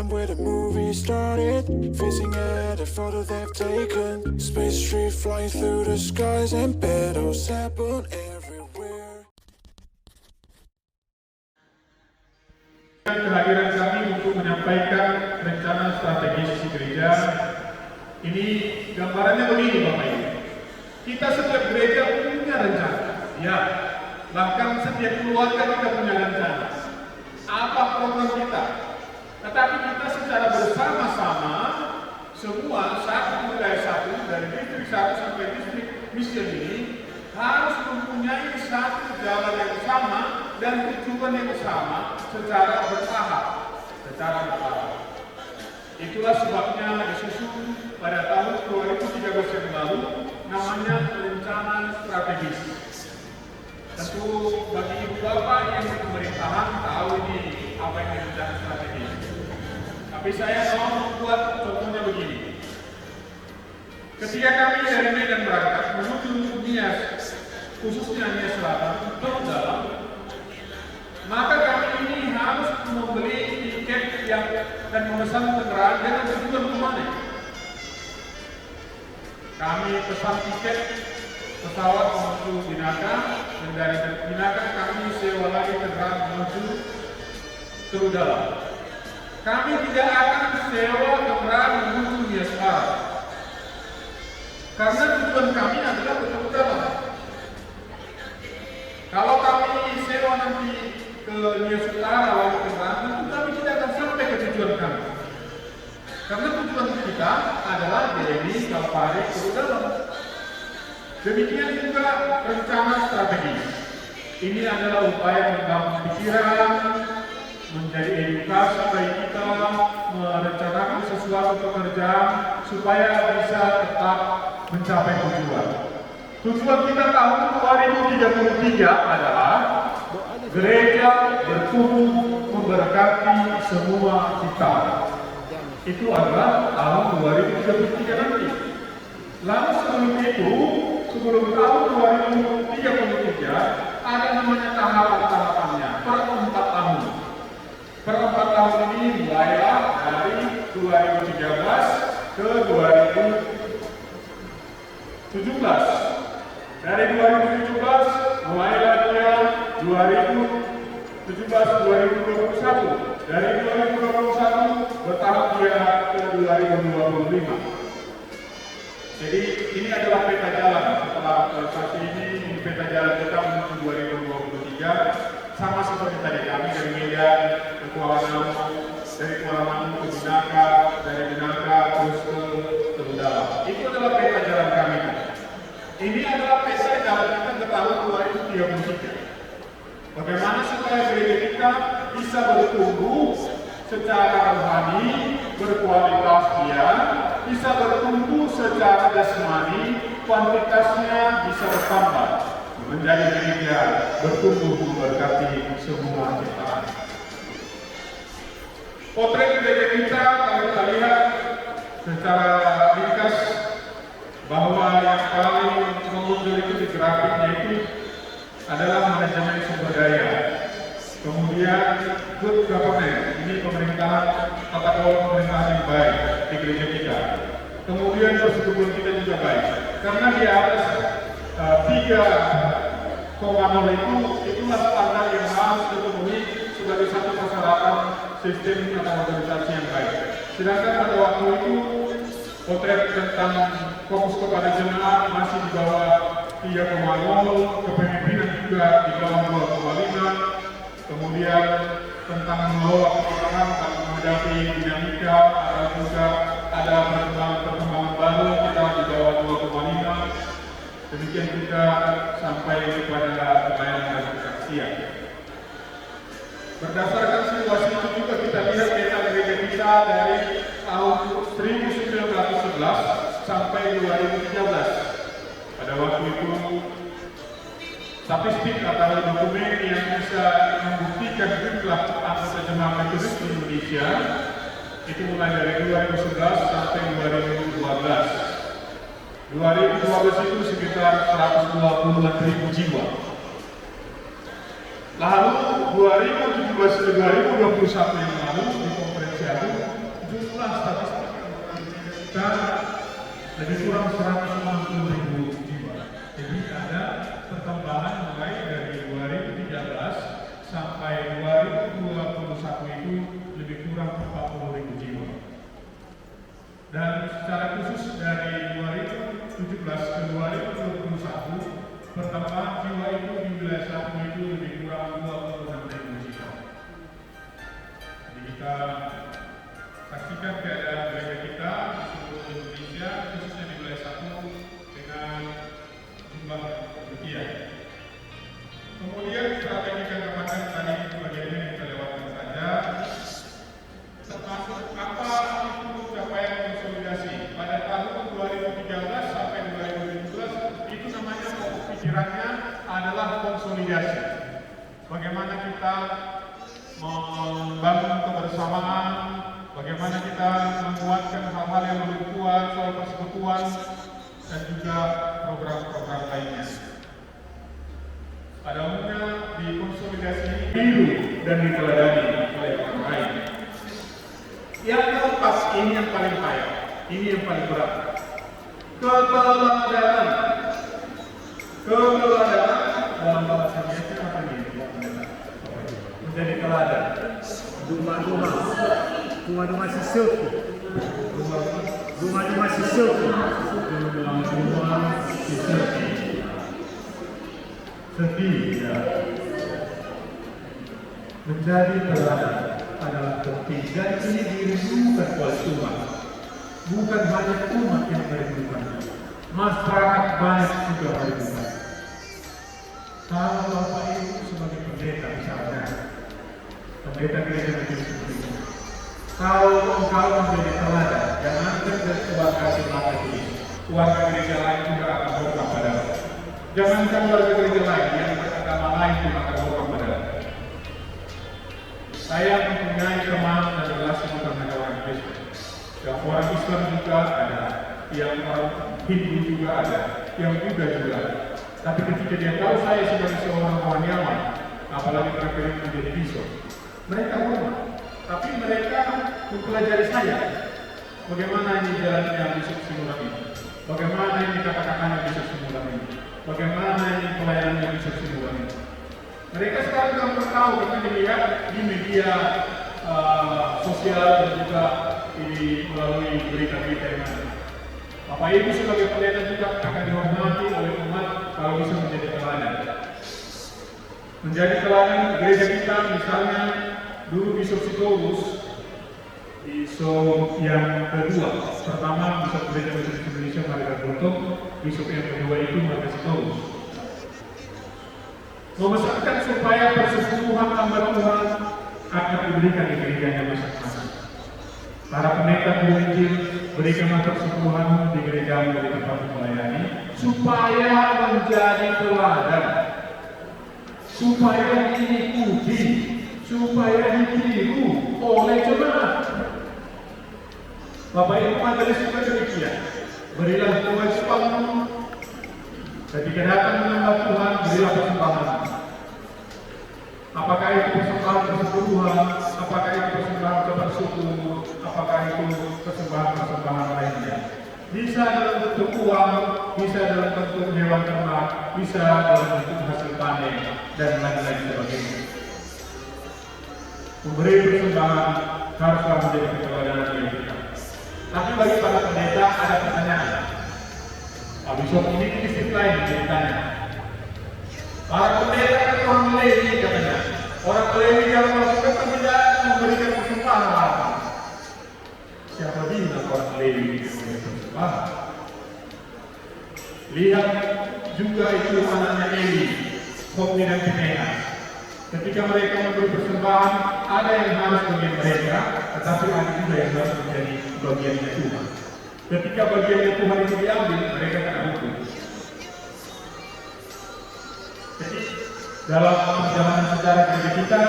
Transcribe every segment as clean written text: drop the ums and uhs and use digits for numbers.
time where the movie started, facing at a photo they've taken. Space tree flying through the skies and battles happen everywhere. Kehadiran kami untuk menyampaikan rencana strategis gereja. Ini gambarannya begini Bapak Ibu. Kita setiap gereja punya rencana. Ya, bahkan setiap keluarga kita punya rencana. Apa program kita? Tetapi kita secara bersama-sama semua satu wilayah satu dari distrik satu sampai distrik mission ini harus mempunyai satu jalan yang sama dan tujuan yang sama secara bertahap. Itulah sebabnya disusun pada tahun 2013 yang lalu namanya rencana strategis. Tentu bagi ibu bapak yang pemerintahan tahu ini apa yang rencana strategis. Tapi saya mau membuat contohnya begini. Ketika kami dari Medan berangkat menuju Nias, khususnya Nias Selatan, ke dalam, maka kami ini harus membeli tiket dan memesan kendaraan dengan tujuan kemana? Kami pesan tiket pesawat menuju Binaka, dan dari Binaka kami sewa lagi kendaraan menuju Terudala. Kami tidak akan sewa kendaraan menuju Nias Barat, karena tujuan kami adalah ke Terudala. Kalau kami sewa nanti ke Nias Utara lalu kendaraan, tentu kami tidak akan sampai ke tujuan kami. Karena tujuan kita adalah Deli, Kalpari, Terudala. Demikian juga rencana strategis. Ini adalah upaya membangun pikiran, menjadi edukasi bagi kita, merencanakan sesuatu pekerjaan supaya bisa tetap mencapai tujuan. Tujuan kita tahun 2033 adalah gereja bertumbuh memberkati semua kita. Itu adalah tahun 2033 nanti. Lalu sebelum tahun 2033 ada namanya tahapan-tahapannya per 4 tahun. Per 4 tahun ini mulailah dari 2013 ke 2017. Dari 2017 mulailah dia 2017-2021. Dari 2021 bertahap dia ke 2025. Jadi ini adalah peta jalan. Setelah saat ini peta jalan kita menuju 2023 sama seperti tadi kami dari Medan ke Kuala Namu, dari Kuala Namu ke Binaka, dari Binaka terus ke Terudala. Itu adalah peta jalan kami. Ini adalah peta jalan kita ke tahun 2033. Bagaimana supaya gereja kita bisa bertumbuh secara rohani, berkualitas dia, bisa bertumbuh secara jasmani, kuantitasnya bisa bertambah, menjadi gereja bertumbuh memberkati semua ciptaan. Potret gereja kita kalau kita lihat secara ringkas bahwa yang paling menonjol itu di grafiknya itu adalah manajemen sumber daya. Kemudian good governance, ini pemerintahan, tata kelola pemerintahan yang baik di gereja kita. Kemudian persetubuhan kita juga baik, karena di atas 3,0 itulah standar yang harus dipenuhi sebagai satu persyaratan sistem atau organisasi yang baik. Sedangkan pada waktu itu potret tentang fokus kepada jemaat masih di bawah 3,0, kepemimpinan juga di bawah 2,5. Kemudian tentang mengelola keuangan, menghadapi dinamika atau juga ada perkembangan baru kita di bawah 2,5. Demikian juga sampai kepada pelayanan dan kesaksian. Berdasarkan situasi itu juga kita lihat peta gereja kita dari tahun 1911 sampai 2013. Pada waktu itu statistik atau dokumen yang bisa membuktikan jumlah anggota jemaat Metodis di Indonesia itu mulai dari 2011 sampai 2012. 2012 itu sekitar 120.000 jiwa. Lalu 2017 ke 2021 yang lalu di konferensi agung kita lebih kurang 160.000 jiwa. Jadi ada pertambahan mulai dari 2013 sampai 2021 itu lebih kurang 40.000 jiwa. Dan secara khusus dari 2017 ke 2021 pertambahan jiwa itu di wilayah satu itu lebih kurang 26.000 jiwa. Jadi kita saksikan keadaan gereja kita di seluruh Indonesia, khususnya di wilayah satu dengan jumlah demikian. Kemudian strategi keangkatan tadi itu bagiannya kita lewatkan saja. Termasuk apa itu capaian konsolidasi pada tahun 2013 sampai 2017 itu namanya pikirannya adalah konsolidasi. Bagaimana kita membangun kebersamaan, bagaimana kita menguatkan hal-hal yang belum kuat soal persekutuan dan juga program-program lainnya. Pada umumnya di konsolidasi ini dulu dan diteladani oleh orang lain. Yang keempat, ini yang paling payah, ini yang paling berat. Keteladanan. Keteladanan dalam bahasa biasa apa ini? Menjadi teladan. Duma sisuku. Duma sisuku. Sedih ya. Menjadi teladan adalah penting dan ini dirindukan oleh umat. Bukan hanya umat yang merindukan, masyarakat banyak juga merindukan. Kalau Bapak Ibu sebagai pendeta misalnya, pendeta gereja Metodis, kalau engkau menjadi teladan, jangankan dari keluarga semata ini, keluarga gereja lain juga akan berubah padamu. Jangankan keluarga gereja lain yang beragama lain pun akan berubah padamu. Saya mempunyai teman dan relasi dengan orang Kristen. Yang orang Islam juga ada, yang orang Hindu juga ada, yang Buddha juga ada. Tapi ketika dia tahu saya sebagai seorang rohaniawan, apalagi terakhir menjadi bishop, mereka hormat. Tapi mereka mempelajari saya. Bagaimana ini jalannya bishop Simulang ini? Bagaimana ini kata-katanya bishop Simulang ini? Bagaimana ini pelayanannya bishop Simulang ini? Mereka sekarang tidak tahu karena dilihat di media sosial dan juga melalui berita-berita yang ada. Bapak Ibu sebagai pendeta juga akan dihormati oleh umat kalau bisa menjadi teladan. Menjadi teladan gereja kita misalnya dulu Bishop Sitorus, Bishop yang kedua, pertama Bishop Gereja Metodis Indonesia Marga Guntung, Bishop yang kedua itu Marga Sitorus. Memesankan supaya persekutuan hamba Tuhan akan diberikan di gerejanya masing-masing. Para pendeta Injil berikan persekutuan di gereja di tempat melayani supaya menjadi teladan, supaya diikuti, supaya ditiru oleh jemaat. Bapak Ibu majelis juga demikian. Berilah respon ketika datang menambah Tuhan, berilah persembahan. Apakah itu persembahan persekutuan, apakah itu persembahan bersyukur, apakah itu persembahan lainnya. Bisa dalam bentuk uang, bisa dalam bentuk hewan ternak, bisa dalam bentuk hasil panen, dan lain-lain sebagainya. Memberi persembahan haruslah menjadi keteladanan bagi kita. Tapi bagi para pendeta ada pertanyaan. Pak Bishop ini disiplin lain ceritanya. Para pendeta kan orang Lewi katanya. Orang Lewi dalam Alkitab tidak memberikan persembahan. Siapa bilang orang Lewi memberikan persembahan? Lihat juga itu anaknya Eli, Hofni dan Pinehas. Ketika mereka memberi persembahan, ada yang harus bagian mereka, tetapi ada juga yang harus menjadi bagiannya Tuhan. Ketika bagiannya Tuhan itu diambil, mereka tak butuh. Jadi dalam perjalanan sejarah gereja kita,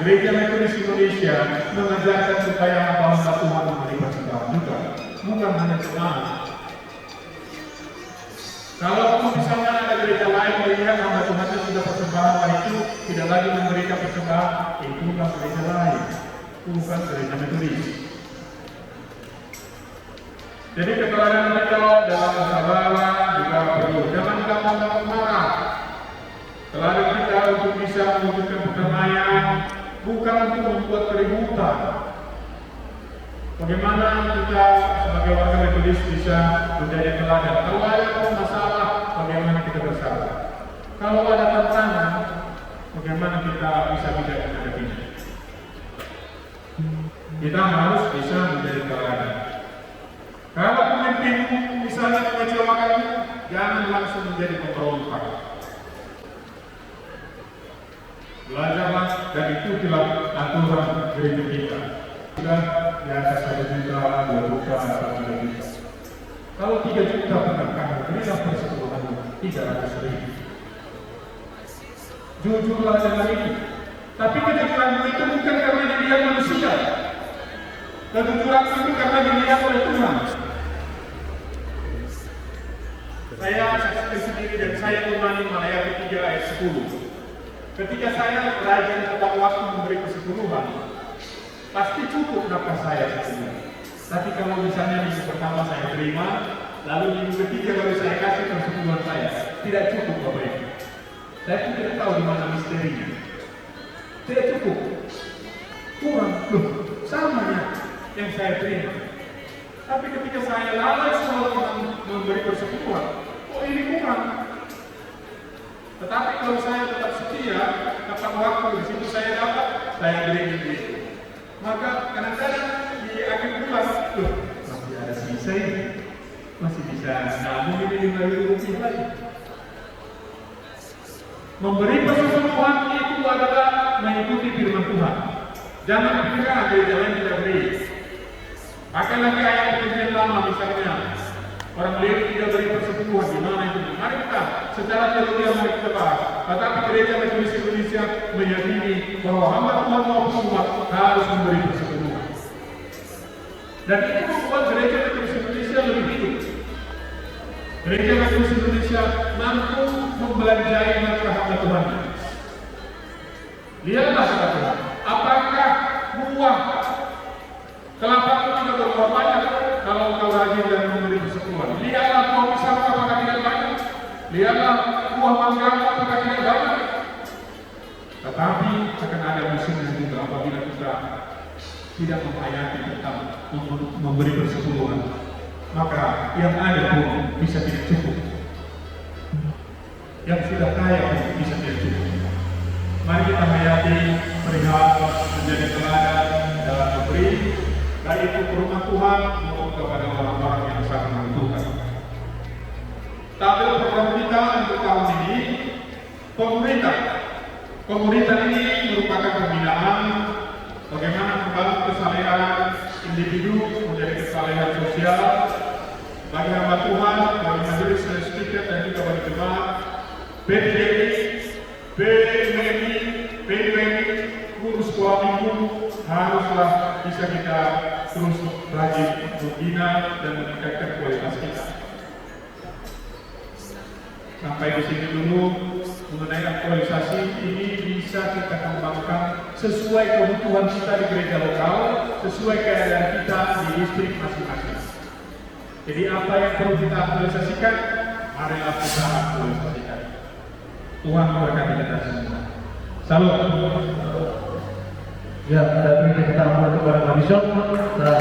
Gereja Metodis Indonesia mengajarkan supaya hamba-hamba Tuhan memberi persembahan juga, bukan hanya jemaat. Kalau misalnya ada gereja lain melihat hamba Tuhan itu sudah persembahan, itu tidak lagi memberikan persembahan, itu bukan gereja lain, bukan gereja Metodis. Jadi keteladanan kita dalam bersaudara juga perlu. Jangan gampang marah. Teladan kita untuk bisa mewujudkan perdamaian, bukan untuk membuat keributan. Bagaimana kita sebagai warga Metodis bisa menjadi teladan? Kalau ada masalah, bagaimana kita bersabar? Kalau ada tantangan, bagaimana kita bisa menghadapinya? Kita harus bisa menjadi teladan. Kalau pemimpin misalnya mengecewakan, jangan langsung menjadi pemberontak. Belajarlah dan ikutilah aturan gereja kita. Sudah di atas 1 juta, 2 juta, 3 juta. Kalau 3 juta penangkapan, berilah persepuluhan 300.000. Jujurlah dengan itu. Tapi kejujuran itu bukan karena dilihat manusia. Kejujuran itu karena dilihat oleh Tuhan. Saya saksikan sendiri dan saya imani Maleakhi 3 ayat 10. Ketika saya rajin tepat waktu memberi persepuluhan, pasti cukup nafkah saya sebenarnya. Tapi kalau misalnya minggu pertama saya terima, lalu minggu ketiga baru saya kasih persepuluhan saya, tidak cukup Bapak Ibu. Saya pun tidak tahu di mana misterinya. Tidak cukup. Kurang, loh, sama ya yang saya terima. Tapi ketika saya lalai selalu memberi persepuluhan, kok ini kurang? Tetapi kalau saya tetap setia, tepat waktu di situ saya dapat, saya beri begitu. Maka kadang-kadang di akhir bulan, loh, masih ada sisa ini, masih bisa nabung ini 5.000 rupiah lagi. Memberi persepuluhan itu adalah mengikuti firman Tuhan. Jangan pikirkan gereja lain tidak beri. Pakai lagi ayat perjanjian lama misalnya. Orang Lewi tidak beri persepuluhan, di mana itu? Mari kita secara teologi mari kita bahas. Tetapi gereja Metodis Indonesia meyakini bahwa hamba Tuhan maupun umat harus memberi persepuluhan. Dan itu membuat gereja Metodis Indonesia lebih hidup. Gereja Metodis Indonesia mampu membelanjai matra hamba Tuhan. Lihatlah saudara Tuhan, apakah buah kelapa itu tidak berbuah banyak kalau kau rajin dan memberi persepuluhan. Lihatlah buah pisang apakah tidak banyak. Lihatlah buah mangga apakah tidak banyak. Tetapi akan ada musimnya juga apabila kita tidak menghayati tentang memberi persepuluhan. Maka yang ada pun bisa tidak cukup. Yang sudah kaya pun bisa tidak cukup. Mari kita hayati perihal menjadi teladan dalam memberi, baik itu ke rumah Tuhan maupun kepada orang-orang yang sangat membutuhkan. Tabel program kita untuk tahun ini, komunitas ini merupakan pembinaan bagaimana membangun kesalehan individu menjadi kesalehan sosial bagi hamba Tuhan, bagi majelis speaker dan juga bagi jemaat, PDDI, PWMI, guru sekolah minggu haruslah bisa kita terus rajin membina dan meningkatkan kualitas kita. Sampai di sini dulu mengenai aktualisasi ini bisa kita kembangkan sesuai kebutuhan kita di gereja lokal, sesuai keadaan kita di distrik masing-masing. Jadi apa yang perlu kita aktualisasikan, marilah kita aktualisasikan. Tuhan memberkati kita semua. Salam. Ya, ada kita mulai kepada Pak Bishop dan